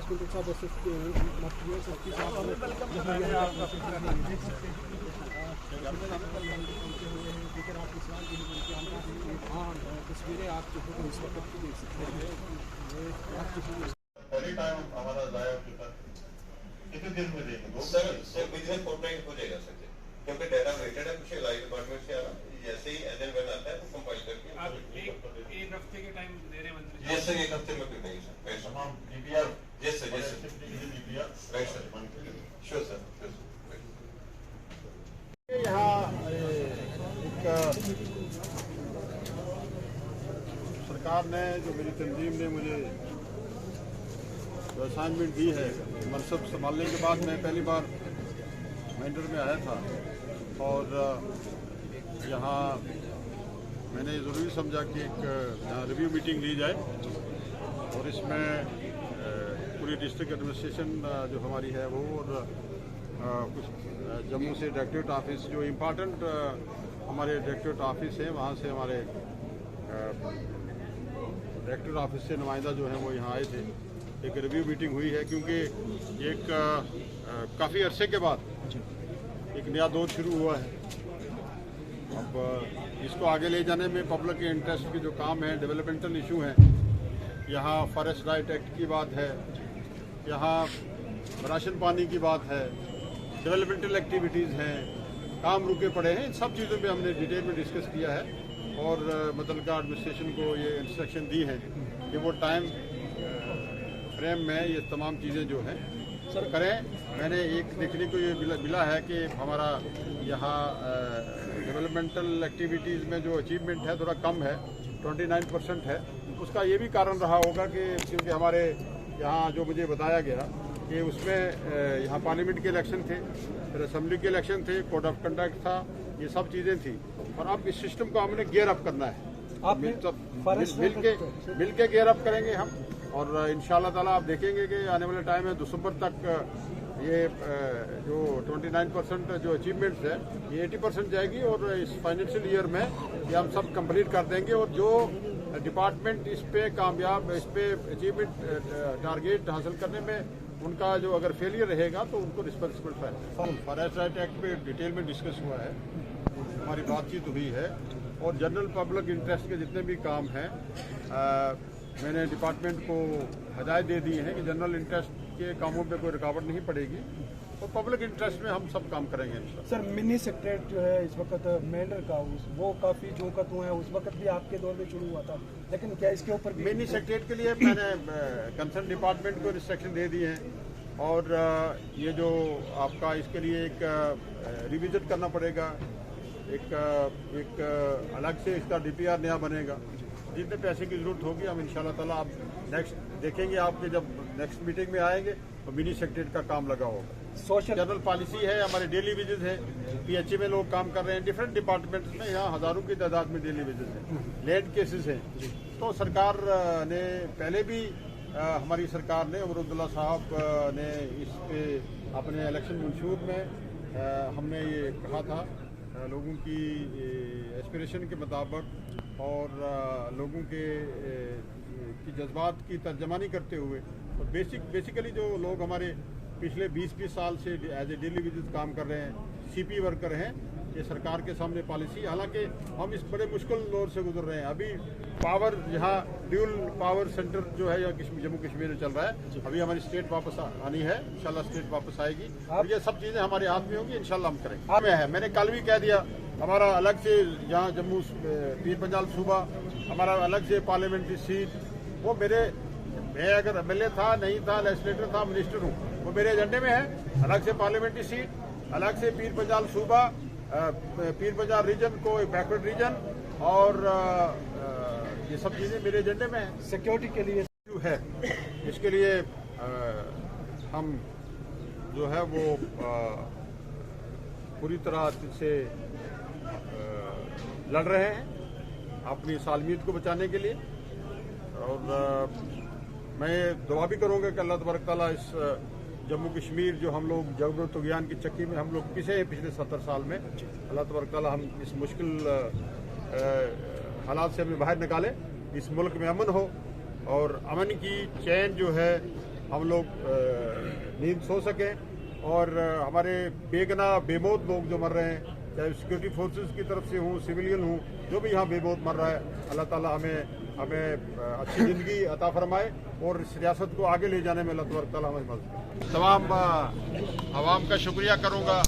Quintal साहब तस्वीरें आप जो है इस वक्त की देख सकते हैं। पहले टाइम हमारा जाया चुका कितने दिन में देंगे? सर विदिन फोर्टनाइट हो जाएगा सर, क्योंकि डाटा वेटेड है, कुछ लाइव डिपार्टमेंट से आ रहा है, जैसे ही एज एंड व्हेन आता है वो कंपाइल करके आप एक हफ्ते के टाइम दे रहे हैं मंत्री? यस सर, एक हफ्ते में कर देंगे सर। तमाम DPR yes sir, yes sir, DPR right sir, sure sir, sure sir. यहाँ एक सरकार ने जो मेरी तंजीम ने मुझे असाइनमेंट दी है, मनसब संभालने के बाद मैं पहली बार मेंटर में आया था और यहाँ मैंने ज़रूरी समझा कि एक यहाँ रिव्यू मीटिंग ली जाए और इसमें पूरी डिस्ट्रिक्ट एडमिनिस्ट्रेशन जो हमारी है वो और कुछ जम्मू से डायरेक्टरेट ऑफिस जो इम्पोर्टेंट हमारे डायरेक्टरेट ऑफिस हैं वहाँ से हमारे डायरेक्टर ऑफिस से नुमाइंदा जो हैं वो यहाँ आए थे। एक रिव्यू मीटिंग हुई है क्योंकि एक काफ़ी अरसे के बाद एक नया दौर शुरू हुआ है। अब इसको आगे ले जाने में पब्लिक के इंटरेस्ट के जो काम हैं, डेवलपमेंटल इशू हैं, यहाँ फॉरेस्ट राइट एक्ट की बात है, यहाँ राशन पानी की बात है, डेवलपमेंटल एक्टिविटीज़ हैं, काम रुके पड़े हैं, इन सब चीज़ों पे हमने डिटेल में डिस्कस किया है और मुतल्लिका एडमिनिस्ट्रेशन को ये इंस्ट्रक्शन दी है कि वो टाइम फ्रेम में ये तमाम चीज़ें जो हैं सर करें। मैंने एक देखने को ये मिला है कि हमारा यहाँ डेवलपमेंटल एक्टिविटीज़ में जो अचीवमेंट है थोड़ा कम है, 29% है। उसका ये भी कारण रहा होगा कि क्योंकि हमारे यहाँ जो मुझे बताया गया कि उसमें यहाँ पार्लियामेंट के इलेक्शन थे, फिर असम्बली के इलेक्शन थे, कोड ऑफ कंडक्ट था, ये सब चीज़ें थी और अब इस सिस्टम को हमने गियर अप करना है। आप मिल के गियर अप करेंगे हम और इंशाल्लाह ताला आप देखेंगे कि आने वाले टाइम में दिसंबर तक ये जो 29% जो अचीवमेंट्स है ये 80% जाएगी और इस फाइनेंशियल ईयर में ये हम सब कंप्लीट कर देंगे और जो डिपार्टमेंट इस पे कामयाब, इस पे अचीवमेंट टारगेट हासिल करने में उनका जो अगर फेलियर रहेगा तो उनको रिस्पॉन्सिबल ठहराएगा। फॉरेस्ट राइट एक्ट पे डिटेल में डिस्कस हुआ है, हमारी बातचीत हुई है और जनरल पब्लिक इंटरेस्ट के जितने भी काम हैं मैंने डिपार्टमेंट को हदायत दे दी है कि जनरल इंटरेस्ट के कामों पे कोई रुकावट नहीं पड़ेगी और पब्लिक इंटरेस्ट में हम सब काम करेंगे। सर मिनी सेक्रेटरी जो है इस वक्त मेंढर का वो काफ़ी जोकत हुआ है, उस वक्त भी आपके दौर में शुरू हुआ था, लेकिन क्या इसके ऊपर मिनी सेक्रेटरी के लिए मैंने कंसर्न डिपार्टमेंट को इंस्ट्रक्शन दे दिए हैं और ये जो आपका इसके लिए एक रिविजिट करना पड़ेगा, एक अलग से इसका डीपीआर नया बनेगा। जितने पैसे की जरूरत होगी हम इंशाल्लाह ताला आप नेक्स्ट देखेंगे, आपके जब नेक्स्ट मीटिंग में आएंगे तो मिनी सेक्रेटरी का काम लगा होगा। सोशल जनरल पॉलिसी है, हमारे डेली विजिट है, पीएचई में लोग काम कर रहे हैं, डिफरेंट डिपार्टमेंट्स में यहाँ हज़ारों की तादाद में डेली विजिट है, लैंड केसेस हैं। तो सरकार ने पहले भी हमारी सरकार ने उमर अब्दुल्ला साहब ने इस पे अपने इलेक्शन मंशूर में हमने ये कहा था लोगों की एस्पिरेशन के मुताबिक और लोगों के की जज्बात की तर्जमानी करते हुए और बेसिकली जो लोग हमारे पिछले 20 साल से एज ए डेली विजिट काम कर रहे हैं, सीपी वर्कर हैं, ये सरकार के सामने पॉलिसी, हालांकि हम इस बड़े मुश्किल दौर से गुजर रहे हैं। अभी पावर यहाँ ड्यूल पावर सेंटर जो है यहाँ जम्मू कश्मीर में चल रहा है, अभी हमारी स्टेट वापस आनी है, इंशाल्लाह स्टेट वापस आएगी और ये सब चीज़ें हमारे हाथ में होंगी, इंशाल्लाह हम करेंगे। हाँ है, मैंने कल भी कह दिया हमारा अलग से यहाँ जम्मू पीर पंजाल सूबा हमारा अलग से पार्लियामेंट्री सीट, वो मैं अगर एमएलए था, नहीं था, लेजिस्लेटर था, मिनिस्टर हूँ, वो मेरे एजेंडे में है। अलग से पार्लियामेंट्री सीट, अलग से पीर पंजाल सूबा, पीर पंजाल रीजन को एक बैकवर्ड रीजन और ये सब चीज़ें मेरे एजेंडे में है। सिक्योरिटी के लिए है, इसके लिए हम जो है वो पूरी तरह से लड़ रहे हैं अपनी सालमियत को बचाने के लिए और मैं दुआ भी करूँगा कि अल्लाह तबारक ताला इस जम्मू कश्मीर जो हम लोग जबर तुग़यान की चक्की में हम लोग पिसे हैं पिछले 70 साल में, अल्लाह तबारक ताला हम इस मुश्किल हालात से हमें बाहर निकाले, इस मुल्क में अमन हो और अमन की चैन जो है हम लोग नींद सो सकें और हमारे बेगना बेमौत लोग जो मर रहे हैं, चाहे सिक्योरिटी फोर्सेस की तरफ से हूँ, सिविलियन हूँ, जो भी यहाँ बेमौत मर रहा है, अल्लाह ताला हमें अच्छी ज़िंदगी अता फरमाए और इस रियासत को आगे ले जाने में अल्लाह ताला हमें मदद करे। तमाम आवाम का शुक्रिया करूँगा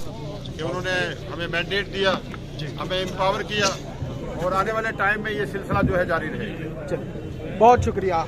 कि उन्होंने हमें मैंडेट दिया, हमें एम्पावर किया और आने वाले टाइम में ये सिलसिला जो है जारी रहेगा। चलिए, बहुत शुक्रिया।